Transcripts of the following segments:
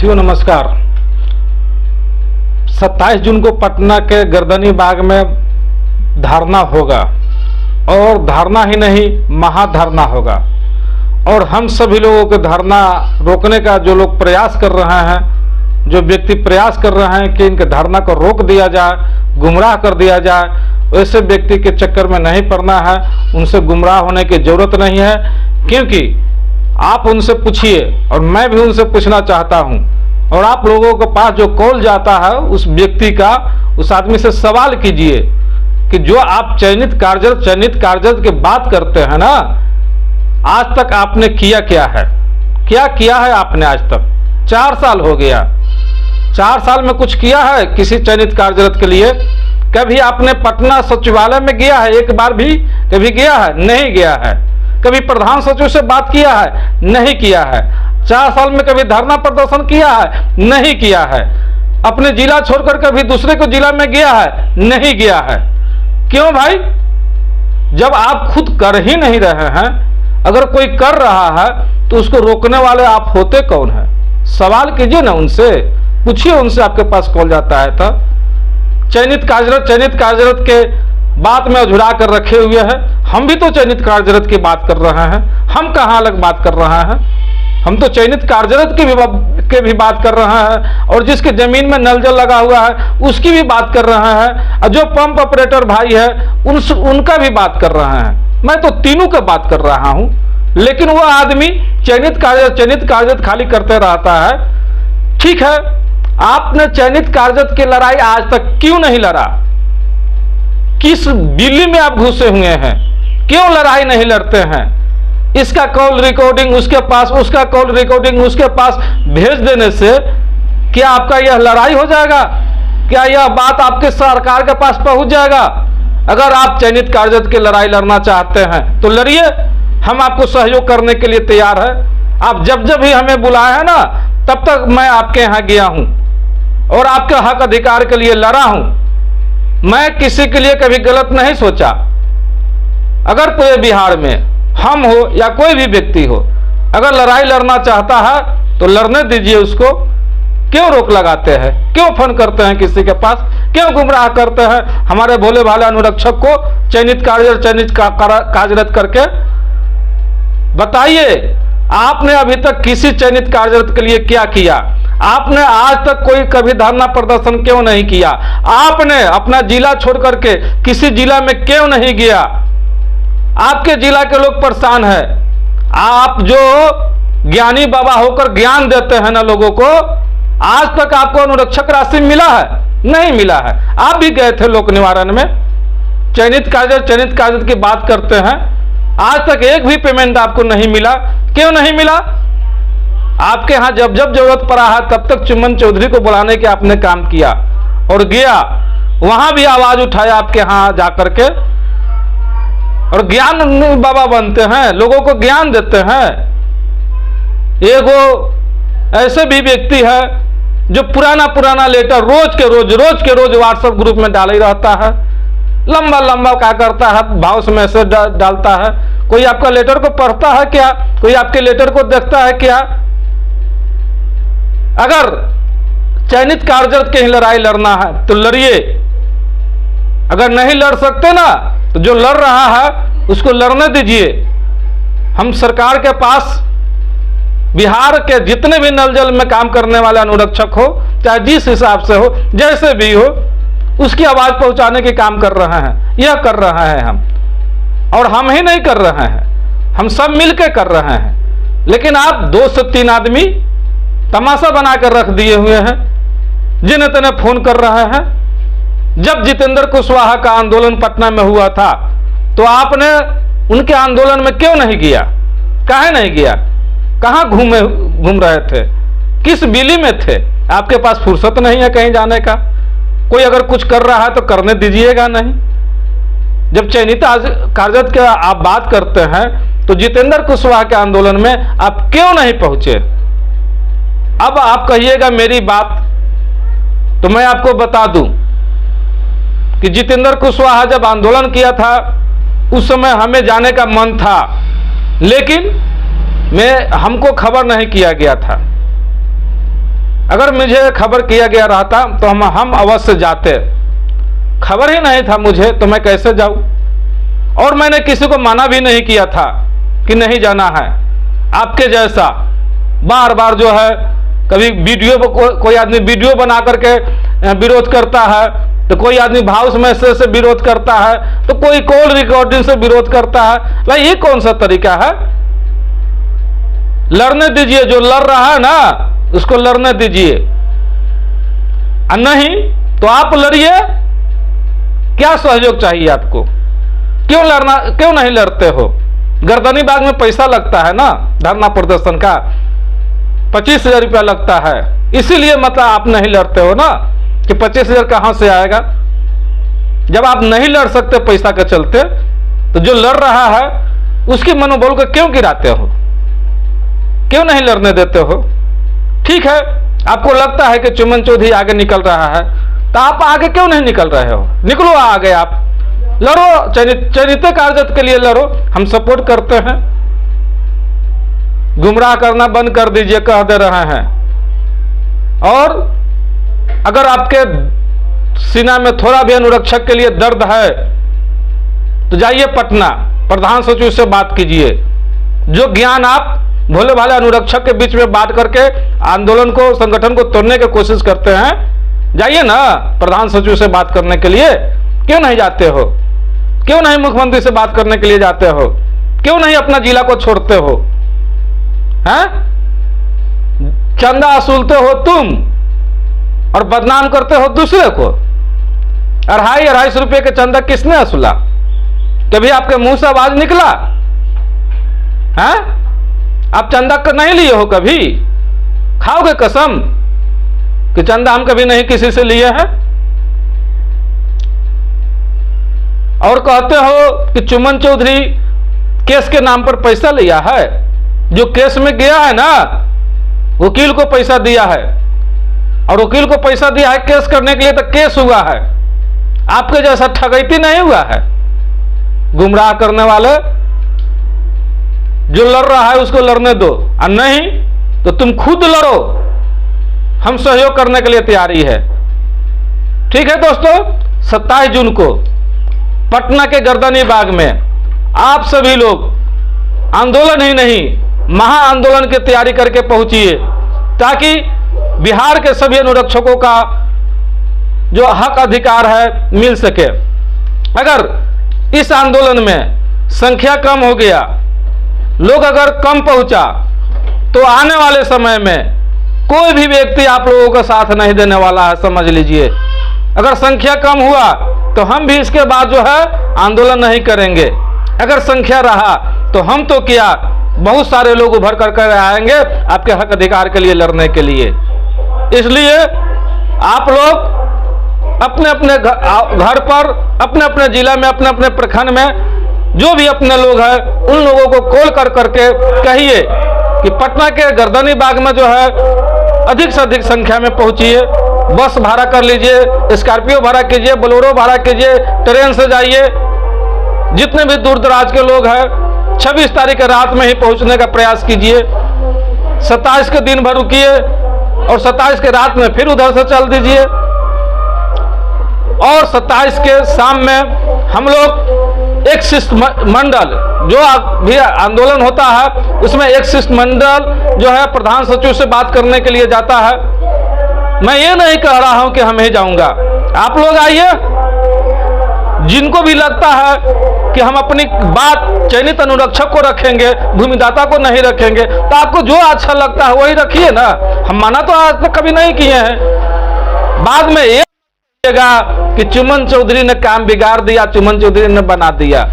साथियों नमस्कार। 27 जून को पटना के गर्दनी बाग में धरना होगा और धरना ही नहीं महाधरना होगा। और हम सभी लोगों को धरना रोकने का जो लोग प्रयास कर रहे हैं, जो व्यक्ति प्रयास कर रहे हैं कि इनके धरना को रोक दिया जाए, गुमराह कर दिया जाए, वैसे व्यक्ति के चक्कर में नहीं पड़ना है। उनसे गुमराह होने की जरूरत नहीं है, क्योंकि आप उनसे पूछिए और मैं भी उनसे पूछना चाहता हूं। और आप लोगों के पास जो कॉल जाता है उस व्यक्ति का, उस आदमी से सवाल कीजिए कि जो आप चयनित कार्यरत की बात करते हैं ना, आज तक आपने किया क्या है? क्या किया है आपने आज तक? 4 साल हो गया। 4 साल में कुछ किया है किसी चयनित कार्यरत के लिए? कभी आपने पटना सचिवालय में गया है? एक बार भी कभी गया है? नहीं गया है। कभी प्रधान सचिव से बात किया है? नहीं किया है। 4 साल में कभी धरना प्रदर्शन किया है? नहीं किया है। अपने जिला छोड़कर कभी दूसरे को जिला में गया है? नहीं गया है। क्यों भाई? जब आप खुद कर ही नहीं रहे हैं, अगर कोई कर रहा है तो उसको रोकने वाले आप होते कौन है? सवाल कीजिए ना उनसे, पूछिए उनसे। आपके पास कॉल जाता है तो चयनित कार्यरत के बात में उझुरा कर रखे हुए हैं। हम भी तो चयनित कार्यरत की बात कर रहे हैं। हम कहाँ अलग बात कर रहे हैं? हम तो चयनित कार्यरत की भी बात कर रहे हैं, और जिसके जमीन में नल जल लगा हुआ है उसकी भी बात कर रहे हैं, और जो पंप ऑपरेटर भाई है उनका भी बात कर रहे हैं। मैं तो तीनों का बात कर रहा हूं, लेकिन वो आदमी चयनित कार्यरत खाली करते रहता है। ठीक है, आपने चयनित कार्यरत की लड़ाई आज तक क्यों नहीं लड़ा? किस दिल्ली में आप घुसे हुए हैं? क्यों लड़ाई नहीं लड़ते हैं? इसका कॉल रिकॉर्डिंग उसके पास, उसका कॉल रिकॉर्डिंग उसके पास भेज देने से क्या आपका यह लड़ाई हो जाएगा? क्या यह बात आपके सरकार के पास पहुंच जाएगा? अगर आप चयनित कार्यरत की लड़ाई लड़ना चाहते हैं तो लड़िए, हम आपको सहयोग करने के लिए तैयार है। आप जब जब भी हमें बुलाए हैं ना, तब तक मैं आपके यहाँ गया हूं और आपके हक अधिकार के लिए लड़ा हूं। मैं किसी के लिए कभी गलत नहीं सोचा। अगर पूरे बिहार में हम हो या कोई भी व्यक्ति हो, अगर लड़ाई लड़ना चाहता है तो लड़ने दीजिए उसको। क्यों रोक लगाते हैं? क्यों फोन करते हैं किसी के पास? क्यों गुमराह करते हैं हमारे भोले भाले अनुरक्षक को चयनित कार्यरत करके? बताइए, आपने अभी तक किसी चयनित कार्यरत के लिए क्या किया? आपने आज तक कोई कभी धरना प्रदर्शन क्यों नहीं किया? आपने अपना जिला छोड़ करके किसी जिला में क्यों नहीं गया? आपके जिला के लोग परेशान हैं। आप जो ज्ञानी बाबा होकर ज्ञान देते हैं ना लोगों को, आज तक आपको अनुरक्षक राशि मिला है? नहीं मिला है। आप भी गए थे लोक निवारण में, चयनित कार्यरत की बात करते हैं, आज तक एक भी पेमेंट आपको नहीं मिला। क्यों नहीं मिला? आपके यहां जब जब जरूरत पड़ा है तब तक चुम्बन चौधरी को बुलाने के आपने काम किया और गया, वहां भी आवाज उठाया आपके यहां जाकर के, और ज्ञान बाबा बनते हैं, लोगों को ज्ञान देते हैं। एगो ऐसे भी व्यक्ति है जो पुराना लेटर रोज के रोज व्हाट्सएप ग्रुप में डाल ही रहता है। लंबा क्या करता है, भाव से मैसेज डालता है। कोई आपका लेटर को पढ़ता है क्या? कोई आपके लेटर को देखता है क्या? अगर चयनित कार्यरत की लड़ाई लड़ना है तो लड़िए। अगर नहीं लड़ सकते ना, तो जो लड़ रहा है उसको लड़ने दीजिए। हम सरकार के पास बिहार के जितने भी नल जल में काम करने वाले अनुरक्षक हो, चाहे जिस हिसाब से हो, जैसे भी हो, उसकी आवाज पहुंचाने के काम कर रहे हैं। यह कर रहे हैं हम, और हम ही नहीं कर रहे हैं, हम सब मिलकर कर रहे हैं। लेकिन आप 2 से 3 आदमी तमाशा बनाकर रख दिए हुए हैं, जिन्हें तने फोन कर रहे हैं। जब जितेंद्र कुशवाहा का आंदोलन पटना में हुआ था तो आपने उनके आंदोलन में क्यों नहीं गया? काहे नहीं गया? कहां घूम रहे थे? किस बिली में थे? आपके पास फुर्सत नहीं है कहीं जाने का? कोई अगर कुछ कर रहा है तो करने दीजिएगा नहीं। जब चयनित कार्यरत के आप बात करते हैं तो जितेंद्र कुशवाहा के आंदोलन में आप क्यों नहीं पहुंचे? अब आप कहिएगा मेरी बात, तो मैं आपको बता दूं कि जितेंद्र कुशवाहा जब आंदोलन किया था उस समय हमें जाने का मन था, लेकिन हमको खबर नहीं किया गया था। अगर मुझे खबर किया गया रहता तो हम अवश्य जाते। खबर ही नहीं था मुझे तो मैं कैसे जाऊं? और मैंने किसी को मना भी नहीं किया था कि नहीं जाना है। आपके जैसा बार बार जो है, कभी वीडियो कोई आदमी वीडियो बना करके विरोध करता है, तो कोई आदमी वॉइस मैसेज से विरोध करता है, तो कोई कॉल रिकॉर्डिंग से विरोध करता है। भाई ये कौन सा तरीका है? लड़ने दीजिए, जो लड़ रहा है ना उसको लड़ने दीजिए, नहीं तो आप लड़िए। क्या सहयोग चाहिए आपको? क्यों लड़ना, क्यों नहीं लड़ते हो? गर्दनी बाग में पैसा लगता है ना धरना प्रदर्शन का, 25,000 रुपया लगता है, इसीलिए मतलब आप नहीं लड़ते हो ना कि 25,000 कहां से आएगा। जब आप नहीं लड़ सकते पैसा के चलते, तो जो लड़ रहा है उसकी मनोबल को क्यों गिराते हो? क्यों नहीं लड़ने देते हो? ठीक है, आपको लगता है कि चुमन चौधरी आगे निकल रहा है, तो आप आगे क्यों नहीं निकल रहे हो? निकलो आगे, आप लड़ो, चरित्र कार्यरत के लिए लड़ो, हम सपोर्ट करते हैं। गुमराह करना बंद कर दीजिए, कह दे रहे हैं। और अगर आपके सीना में थोड़ा भी अनुरक्षक के लिए दर्द है तो जाइए पटना, प्रधान सचिव से बात कीजिए। जो ज्ञान आप भोले भाले अनुरक्षक के बीच में बांट करके आंदोलन को, संगठन को तोड़ने की कोशिश करते हैं, जाइए ना प्रधान सचिव से बात करने के लिए। क्यों नहीं जाते हो? क्यों नहीं मुख्यमंत्री से बात करने के लिए जाते हो? क्यों नहीं अपना जिला को छोड़ते हो? हैं? चंदा वसूलते हो तुम और बदनाम करते हो दूसरे को। 250 रुपए के चंदा किसने वसूला? कभी आपके मुंह से आवाज निकला? हैं? आप चंदा का नहीं लिए हो कभी? खाओगे कसम कि चंदा हम कभी नहीं किसी से लिए हैं? और कहते हो कि चुमन चौधरी केस के नाम पर पैसा लिया है। जो केस में गया है ना, वकील को पैसा दिया है, और वकील को पैसा दिया है केस करने के लिए, तो केस हुआ है। आपके जैसा ठगैती नहीं हुआ है। गुमराह करने वाले, जो लड़ रहा है उसको लड़ने दो, और नहीं तो तुम खुद लड़ो, हम सहयोग करने के लिए तैयारी है। ठीक है दोस्तों, 27 जून को पटना के गर्दनी बाग में आप सभी लोग आंदोलन ही नहीं, महा आंदोलन की तैयारी करके पहुंचिए, ताकि बिहार के सभी अनुरक्षकों का जो हक अधिकार है मिल सके। अगर इस आंदोलन में संख्या कम हो गया, लोग अगर कम पहुंचा, तो आने वाले समय में कोई भी व्यक्ति आप लोगों का साथ नहीं देने वाला है, समझ लीजिए। अगर संख्या कम हुआ तो हम भी इसके बाद जो है आंदोलन नहीं करेंगे। अगर संख्या रहा तो हम तो क्या, बहुत सारे लोग उभर कर आएंगे आपके हक अधिकार के लिए लड़ने के लिए। इसलिए आप लोग अपने अपने घर पर, अपने अपने जिला में, अपने अपने प्रखंड में जो भी अपने लोग हैं, उन लोगों को कॉल कर करके कहिए कि पटना के गर्दनी बाग में जो है अधिक से अधिक संख्या में पहुंचिए। बस भाड़ा कर लीजिए, स्कॉर्पियो भाड़ा कीजिए, बोलेरो भाड़ा कीजिए, ट्रेन से जाइए। जितने भी दूर दराज के लोग हैं 26 तारीख के रात में ही पहुंचने का प्रयास कीजिए। 27 के दिन भर रुकिए और 27 के रात में फिर उधर से चल दीजिए। और 27 के शाम में हम लोग एक शिष्टमंडल, जो भी आंदोलन होता है उसमें एक शिष्टमंडल जो है प्रधान सचिव से बात करने के लिए जाता है। मैं ये नहीं कह रहा हूं कि हम ही जाऊंगा, आप लोग आइए। जिनको भी लगता है कि हम अपनी बात चयनित अनुरक्षक को रखेंगे, भूमिदाता को नहीं रखेंगे, तो आपको जो अच्छा लगता है वही रखिए ना। हम मना तो आज तक कभी नहीं किए हैं। बाद में ये कि चुमन चौधरी ने काम बिगाड़ दिया, चुमन चौधरी ने बना दिया।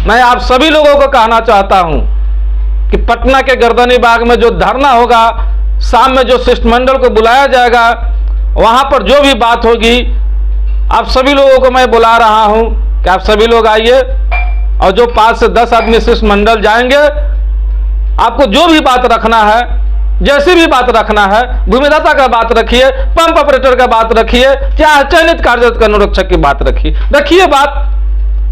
मैं आप सभी लोगों को कहना चाहता हूं कि पटना के गर्दनी बाग में जो धरना होगा, शाम में जो शिष्टमंडल को बुलाया जाएगा, वहां पर जो भी बात होगी, आप सभी लोगों को मैं बुला रहा हूं कि आप सभी लोग आइए। और जो 5 से 10 आदमी शिष्टमंडल जाएंगे, आपको जो भी बात रखना है, जैसी भी बात रखना है, भूमिदाता का बात रखिए, पंप ऑपरेटर का बात रखिए, चाहे चयनित कार्यरत अनुरक्षक की बात रखिए बात।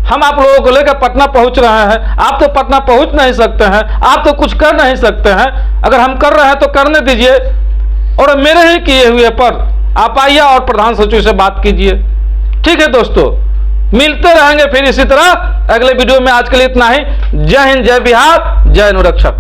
हम आप लोगों को लेकर पटना पहुंच रहे हैं। आप तो पटना पहुंच नहीं सकते हैं, आप तो कुछ कर नहीं सकते हैं। अगर हम कर रहे हैं तो करने दीजिए। और मेरे ही किए हुए पर आप आइए और प्रधान सचिव से बात कीजिए। ठीक है दोस्तों, मिलते रहेंगे फिर इसी तरह अगले वीडियो में। आज के लिए इतना ही। जय हिंद, जय बिहार, जय अनुरक्षक।